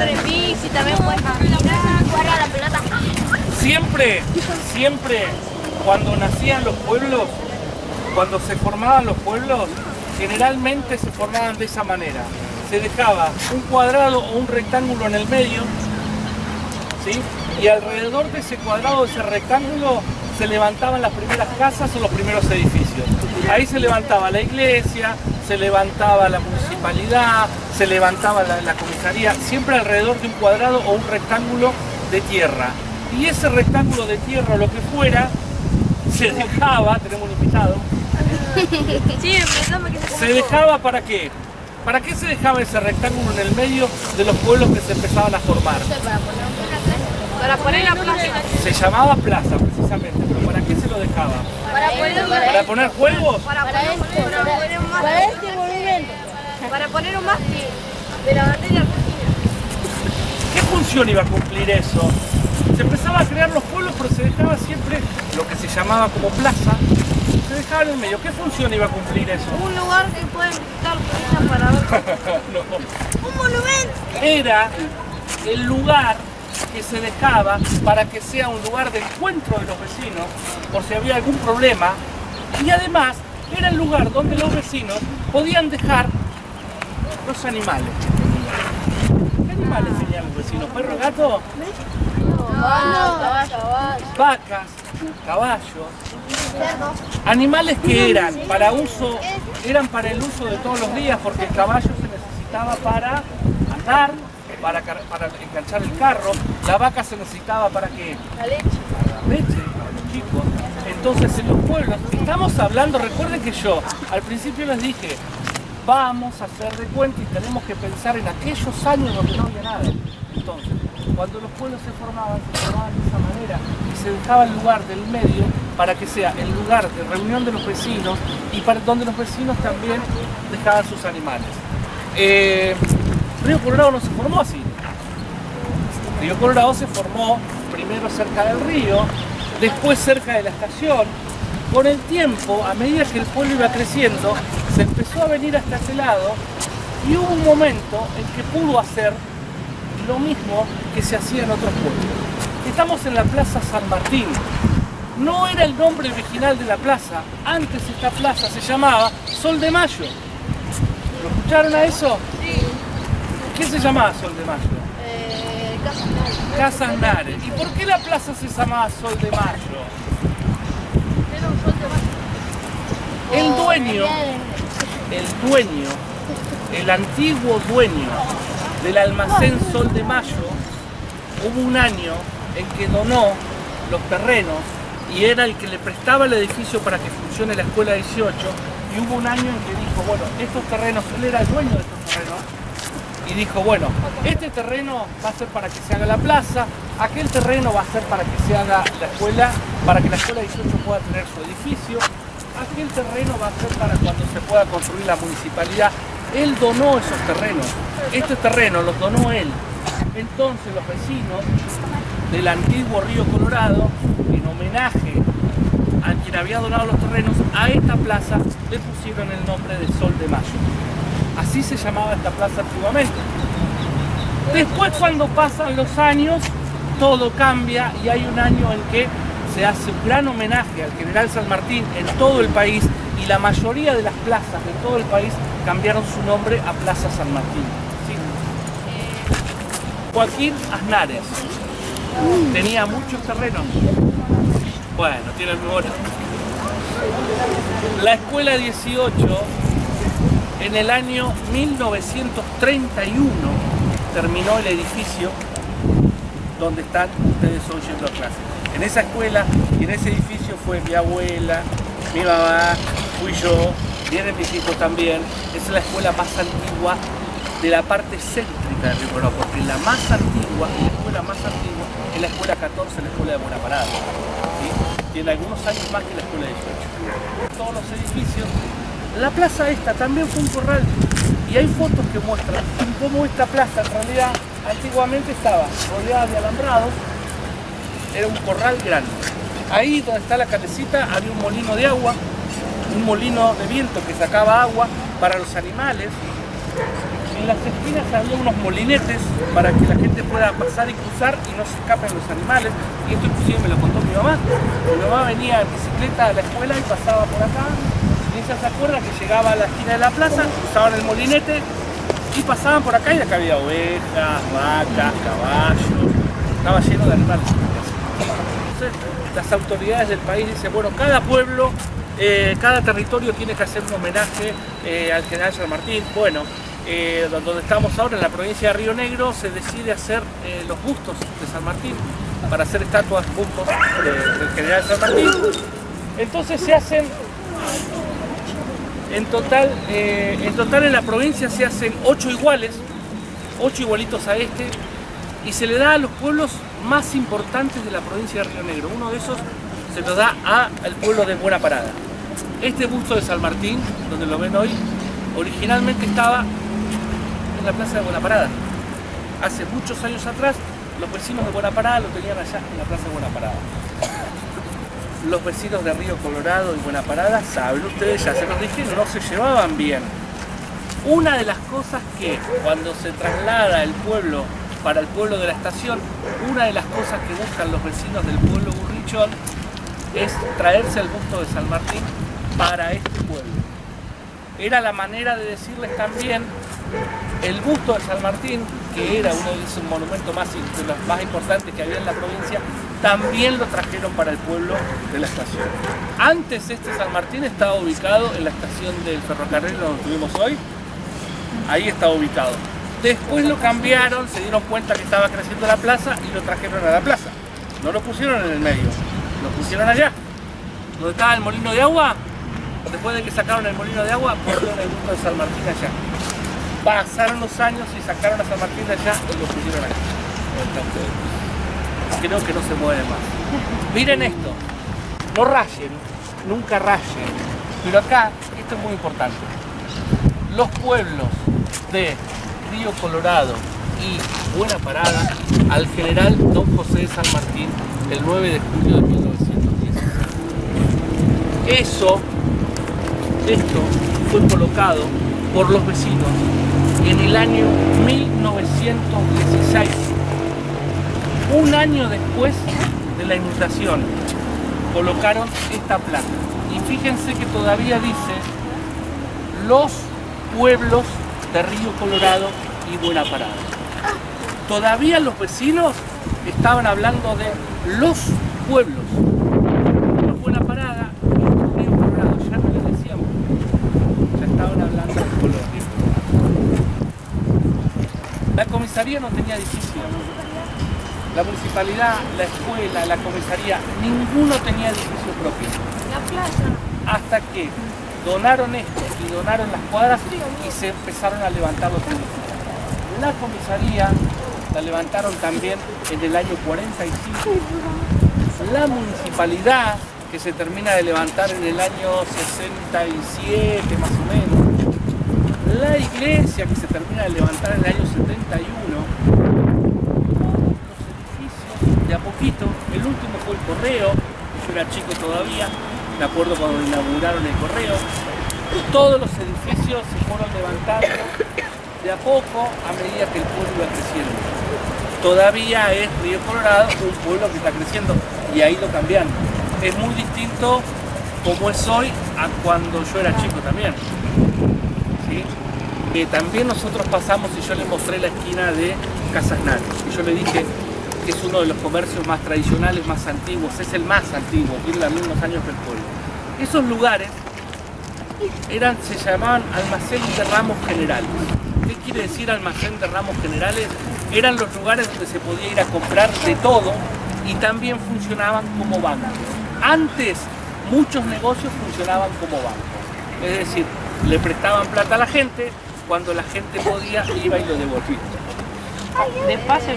andar en bici, también puedes caminar, jugar a la pelota. Siempre cuando nacían los pueblos, cuando se formaban los pueblos, generalmente se formaban de esa manera. Se dejaba un cuadrado o un rectángulo en el medio, ¿sí? Y alrededor de ese cuadrado, de ese rectángulo, se levantaban las primeras casas o los primeros edificios. Ahí se levantaba la iglesia, se levantaba la municipalidad, se levantaba la comisaría, siempre alrededor de un cuadrado o un rectángulo de tierra. Y ese rectángulo de tierra o lo que fuera, se dejaba, tenemos un invitado, Sí, empezamos que ¿se dejaba para qué? ¿Para qué se dejaba ese rectángulo en el medio de los pueblos que se empezaban a formar? para poner la plaza. Se llamaba plaza precisamente, pero ¿para qué se lo dejaba? ¿Para poner juegos? Para poner un mástil. Para este movimiento. Para poner un mástil de la bandera argentina. ¿Qué función iba a cumplir eso? Se empezaba a crear los pueblos, pero se dejaba siempre lo que se llamaba como plaza, se dejaba en el medio. ¿Qué función iba a cumplir eso? Un lugar que pueden visitar turistas para ver. No. Un monumento. Era el lugar que se dejaba para que sea un lugar de encuentro de los vecinos por si había algún problema, y además era el lugar donde los vecinos podían dejar los animales. ¿Qué animales tenían los vecinos? ¿Perro, gato? Vacas, caballos, animales que eran para el uso de todos los días, porque el caballo se necesitaba para andar, para enganchar el carro, la vaca se necesitaba para qué? La leche. La leche, para los chicos. Entonces en los pueblos, estamos hablando, recuerden que yo al principio les dije, vamos a hacer de cuenta y tenemos que pensar en aquellos años donde no había nada. Entonces, cuando los pueblos se formaban de esa manera y se dejaba el lugar del medio para que sea el lugar de reunión de los vecinos y para donde los vecinos también dejaban sus animales. Río Colorado no se formó así. Río Colorado se formó primero cerca del río, después cerca de la estación. Con el tiempo, a medida que el pueblo iba creciendo, se empezó a venir hasta este lado y hubo un momento en que pudo hacer lo mismo que se hacía en otros pueblos. Estamos en la Plaza San Martín. No era el nombre original de la plaza. Antes esta plaza se llamaba Sol de Mayo. ¿Lo escucharon a eso? Sí. ¿Qué se llamaba Sol de Mayo? Casa Nari. Casas Nares. ¿Y por qué la plaza se llamaba Sol de Mayo? Era un sol de mayo. El antiguo dueño del almacén Sol de Mayo, hubo un año en que donó los terrenos y era el que le prestaba el edificio para que funcione la escuela 18, y hubo un año en que dijo, bueno, estos terrenos, él era el dueño de estos terrenos, y dijo, bueno, este terreno va a ser para que se haga la plaza, aquel terreno va a ser para que se haga la escuela, para que la escuela 18 pueda tener su edificio, aquel terreno va a ser para cuando se pueda construir la municipalidad. Él donó esos terrenos, este terreno los donó él. Entonces los vecinos del antiguo Río Colorado, en homenaje a quien había donado los terrenos, a esta plaza le pusieron el nombre de Sol de Mayo. Así se llamaba esta plaza antiguamente. Después, cuando pasan los años, todo cambia y hay un año en que se hace un gran homenaje al general San Martín en todo el país, y la mayoría de las plazas de todo el país cambiaron su nombre a Plaza San Martín. ¿Sí? Joaquín Aznares tenía muchos terrenos. Bueno, tiene memoria. La escuela 18, en el año 1931, terminó el edificio donde están ustedes hoy yendo a clase. En esa escuela y en ese edificio fue mi abuela, mi mamá, fui yo, vienen mis hijos también. Esa es la escuela más antigua de la parte céntrica de Río Colorado, porque la más antigua, la escuela más antigua, es la escuela 14, la escuela de Buena Parada. ¿Sí? Tiene algunos años más que la escuela 18. Todos los edificios. La plaza esta también fue un corral, y hay fotos que muestran cómo esta plaza en realidad antiguamente estaba rodeada de alambrados, era un corral grande. Ahí donde está la calecita había un molino de agua, un molino de viento que sacaba agua para los animales. En las esquinas había unos molinetes para que la gente pueda pasar y cruzar y no se escapen los animales. Y esto inclusive me lo contó mi mamá. Mi mamá venía en bicicleta a la escuela y pasaba por acá. Y ella se acuerda que llegaba a la esquina de la plaza, cruzaban el molinete y pasaban por acá y acá había ovejas, vacas, caballos. Estaba lleno de animales. Entonces, las autoridades del país dicen, bueno, cada pueblo, cada territorio tiene que hacer un homenaje al general San Martín. Bueno, donde estamos ahora, en la provincia de Río Negro, se decide hacer los bustos de San Martín, para hacer estatuas, bustos del general San Martín. Entonces se hacen, en total en la provincia se hacen 8 iguales, 8 igualitos a este, y se le da a los pueblos más importantes de la provincia de Río Negro. Uno de esos se lo da al pueblo de Buena Parada. Este busto de San Martín, donde lo ven hoy, originalmente estaba en la plaza de Buena Parada. Hace muchos años atrás, los vecinos de Buena Parada lo tenían allá en la plaza de Buena Parada. Los vecinos de Río Colorado y Buena Parada, saben ustedes, ya se los dije, no se llevaban bien. Una de las cosas que cuando se traslada el pueblo para el pueblo de la estación, una de las cosas que buscan los vecinos del pueblo Burrichón es traerse el busto de San Martín para este pueblo. Era la manera de decirles también, el busto de San Martín, que era uno de esos monumentos de los más importantes que había en la provincia, también lo trajeron para el pueblo de la estación. Antes este San Martín estaba ubicado en la estación del ferrocarril donde estuvimos hoy, ahí estaba ubicado. Después lo cambiaron, se dieron cuenta que estaba creciendo la plaza y lo trajeron a la plaza. No lo pusieron en el medio, lo pusieron allá. Donde estaba el molino de agua, después de que sacaron el molino de agua, pusieron el busto de San Martín allá. Pasaron los años y sacaron a San Martín de allá y lo pusieron allá. Creo que no se mueve más. Miren esto, no rayen, nunca rayen. Pero acá, esto es muy importante. Los pueblos de Río Colorado y Buena Parada al general Don José de San Martín el 9 de julio de 1910. Esto fue colocado por los vecinos en el año 1916, un año después de la inundación, colocaron esta placa. Y fíjense que todavía dice los pueblos de Río Colorado y Buena Parada. Todavía los vecinos estaban hablando de los pueblos. Los Buena Parada y Río Colorado, ya no les decíamos, ya estaban hablando del pueblo de Río Colorado. La comisaría no tenía edificio. La municipalidad, la escuela, la comisaría, ninguno tenía edificio propio. La plaza. Hasta que donaron esto y donaron las cuadras y se empezaron a levantar los edificios. La comisaría la levantaron también en el año 45. La municipalidad, que se termina de levantar en el año 67 más o menos. La iglesia, que se termina de levantar en el año 71. De a poquito, el último fue el correo, yo era chico todavía, me acuerdo cuando inauguraron el correo. Todos los edificios se fueron levantando de a poco a medida que el pueblo iba creciendo. Todavía es Río Colorado un pueblo que está creciendo y ha ido cambiando. Es muy distinto como es hoy a cuando yo era chico también. ¿Sí? También nosotros pasamos y yo le mostré la esquina de Casas Nari y yo le dije que es uno de los comercios más tradicionales, más antiguos, es el más antiguo, tiene los mismos años que el pueblo. Esos lugares se llamaban almacén de ramos generales. ¿Qué quiere decir almacén de ramos generales? Eran los lugares donde se podía ir a comprar de todo y también funcionaban como bancos. Antes muchos negocios funcionaban como bancos, es decir, le prestaban plata a la gente, cuando la gente podía iba y lo devolvía. De paso.